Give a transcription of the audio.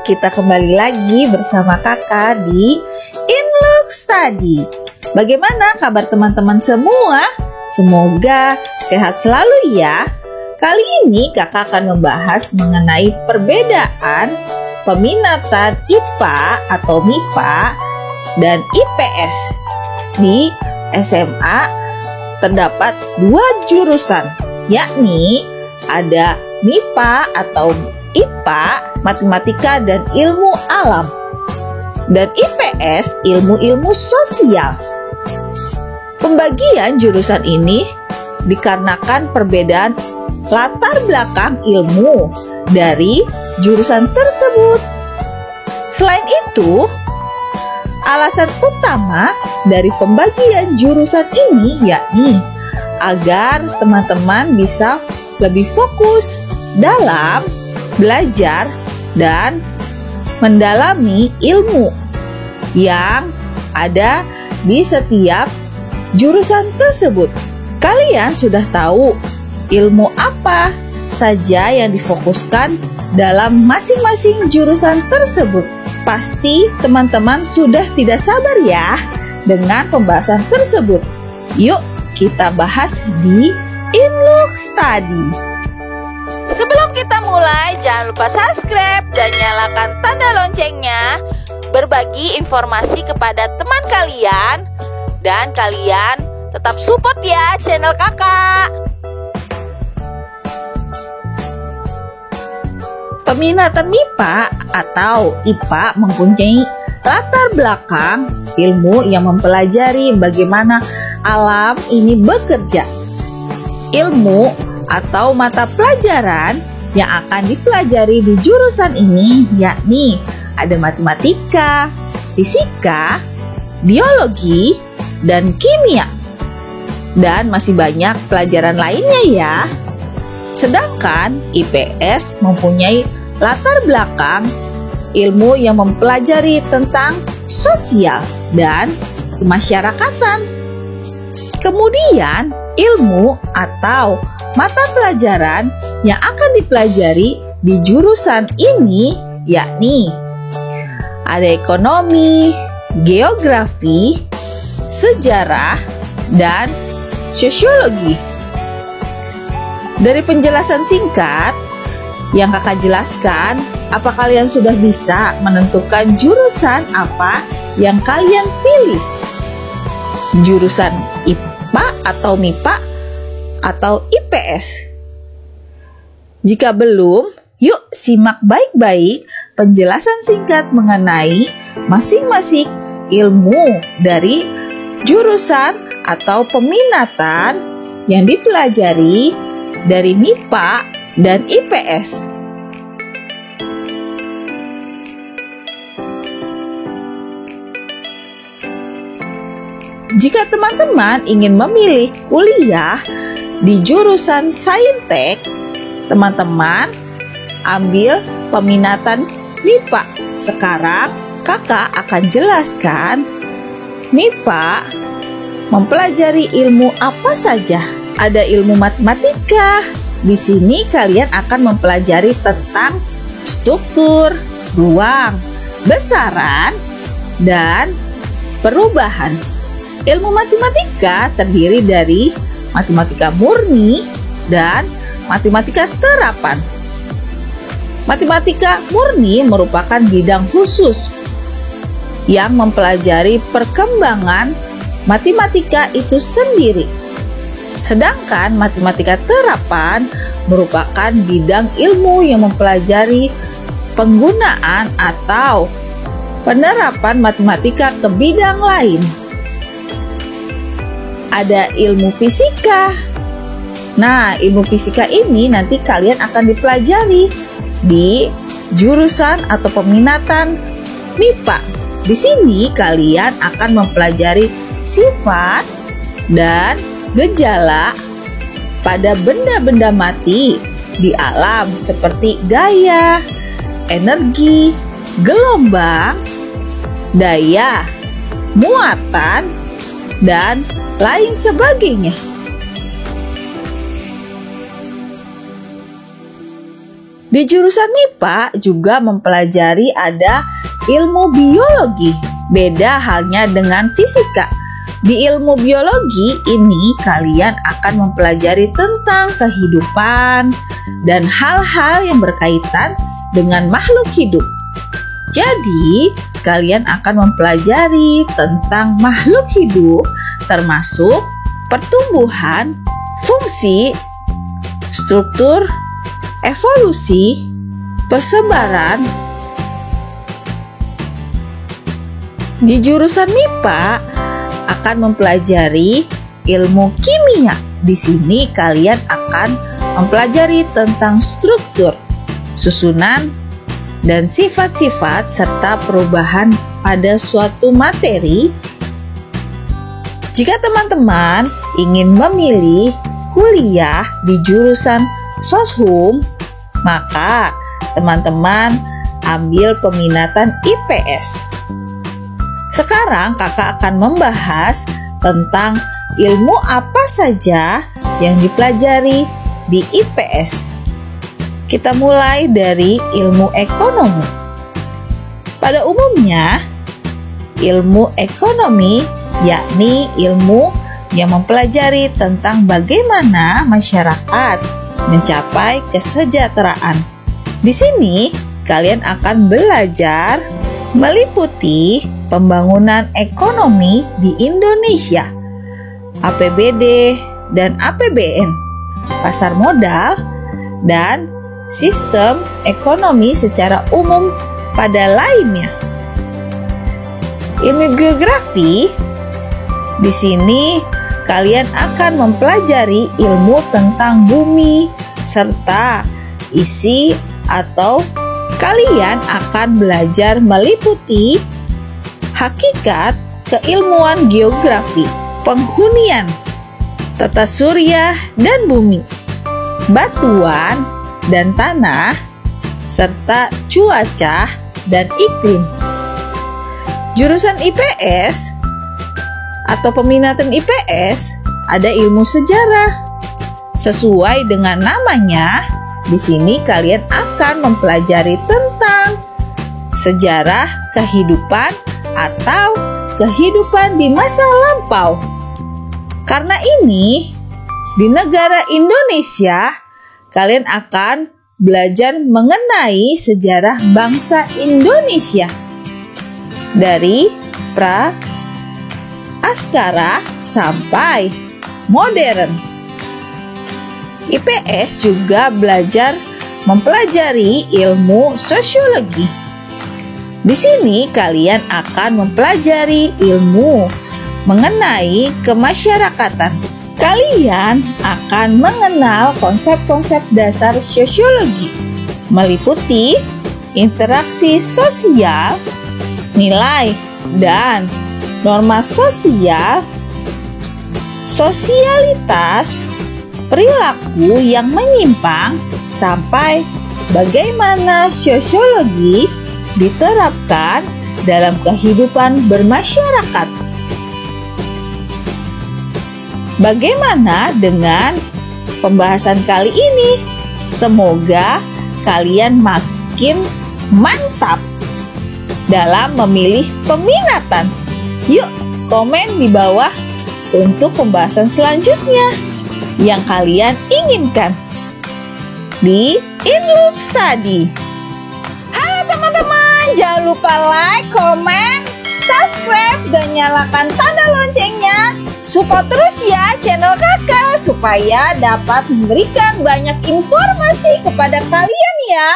kita kembali lagi bersama kakak di InLook Study. Bagaimana kabar teman-teman semua? Semoga sehat selalu ya. Kali ini kakak akan membahas mengenai perbedaan peminatan IPA atau MIPA dan IPS. Di SMA terdapat dua jurusan, yakni ada MIPA atau IPA, matematika dan ilmu alam, dan IPS, ilmu-ilmu sosial. Pembagian jurusan ini dikarenakan perbedaan latar belakang ilmu dari jurusan tersebut. Selain itu, alasan utama dari pembagian jurusan ini yakni agar teman-teman bisa lebih fokus dalam belajar dan mendalami ilmu yang ada di setiap jurusan tersebut. Kalian sudah tahu ilmu apa saja yang difokuskan dalam masing-masing jurusan tersebut. Pasti teman-teman sudah tidak sabar ya dengan pembahasan tersebut. Yuk kita bahas di InLook Study. Sebelum kita mulai, jangan lupa subscribe dan nyalakan tanda loncengnya, berbagi informasi kepada teman kalian, dan kalian tetap support ya channel kakak. Peminatan MIPA atau IPA mempunyai latar belakang ilmu yang mempelajari bagaimana alam ini bekerja. Ilmu atau mata pelajaran yang akan dipelajari di jurusan ini yakni ada matematika, fisika, biologi, dan kimia. Dan masih banyak pelajaran lainnya ya. Sedangkan IPS mempunyai latar belakang ilmu yang mempelajari tentang sosial dan kemasyarakatan. Kemudian ilmu atau mata pelajaran yang akan dipelajari di jurusan ini yakni ada ekonomi, geografi, sejarah, dan sosiologi. Dari penjelasan singkat yang kakak jelaskan, apa kalian sudah bisa menentukan jurusan apa yang kalian pilih? Jurusan IPA atau MIPA atau IPS? Jika belum, yuk simak baik-baik penjelasan singkat mengenai masing-masing ilmu dari jurusan atau peminatan yang dipelajari dari MIPA dan IPS. Jika teman-teman ingin memilih kuliah di jurusan Saintek, teman-teman ambil peminatan MIPA. Sekarang kakak akan jelaskan MIPA mempelajari ilmu apa saja. Ada ilmu matematika. Di sini kalian akan mempelajari tentang struktur, ruang, besaran, dan perubahan. Ilmu matematika terdiri dari matematika murni dan matematika terapan. Matematika murni merupakan bidang khusus yang mempelajari perkembangan matematika itu sendiri. Sedangkan matematika terapan merupakan bidang ilmu yang mempelajari penggunaan atau penerapan matematika ke bidang lain. Ada ilmu fisika. Nah, ilmu fisika ini nanti kalian akan dipelajari di jurusan atau peminatan MIPA. Di sini kalian akan mempelajari sifat dan gejala pada benda-benda mati di alam seperti gaya, energi, gelombang, daya, muatan, dan lain sebagainya. Di jurusan MIPA juga mempelajari ada ilmu biologi. Beda halnya dengan fisika. Di ilmu biologi ini kalian akan mempelajari tentang kehidupan dan hal-hal yang berkaitan dengan makhluk hidup. Jadi, kalian akan mempelajari tentang makhluk hidup termasuk pertumbuhan, fungsi, struktur, evolusi, persebaran. Di jurusan MIPA akan mempelajari ilmu kimia. Di sini kalian akan mempelajari tentang struktur, susunan, dan sifat-sifat serta perubahan pada suatu materi. Jika teman-teman ingin memilih kuliah di jurusan Soshum, maka teman-teman ambil peminatan IPS. Sekarang kakak akan membahas tentang ilmu apa saja yang dipelajari di IPS. Kita mulai dari ilmu ekonomi. Pada umumnya, ilmu ekonomi yakni ilmu yang mempelajari tentang bagaimana masyarakat mencapai kesejahteraan. Di sini, kalian akan belajar meliputi pembangunan ekonomi di Indonesia, APBD dan APBN, pasar modal, dan sistem ekonomi secara umum pada lainnya. Ilmu geografi, di sini kalian akan mempelajari ilmu tentang bumi serta isi atau kalian akan belajar meliputi hakikat keilmuan geografi, penghunian, tata surya dan bumi, batuan dan tanah, serta cuaca dan iklim. Jurusan IPS atau peminatan IPS ada ilmu sejarah. Sesuai dengan namanya, di sini kalian akan mempelajari tentang sejarah kehidupan atau kehidupan di masa lampau. Karena ini, di negara Indonesia, kalian akan belajar mengenai sejarah bangsa Indonesia dari pra askara sampai modern. IPS juga belajar mempelajari ilmu sosiologi. Di sini kalian akan mempelajari ilmu mengenai kemasyarakatan. Kalian akan mengenal konsep-konsep dasar sosiologi, meliputi interaksi sosial, nilai dan norma sosial, sosialitas, perilaku yang menyimpang, sampai bagaimana sosiologi diterapkan dalam kehidupan bermasyarakat. Bagaimana dengan pembahasan kali ini? Semoga kalian makin mantap dalam memilih peminatan. Yuk, komen di bawah untuk pembahasan selanjutnya yang kalian inginkan di InLook Study. Halo teman-teman, jangan lupa like, komen, subscribe, dan nyalakan tanda loncengnya. Support terus ya channel kakak supaya dapat memberikan banyak informasi kepada kalian ya.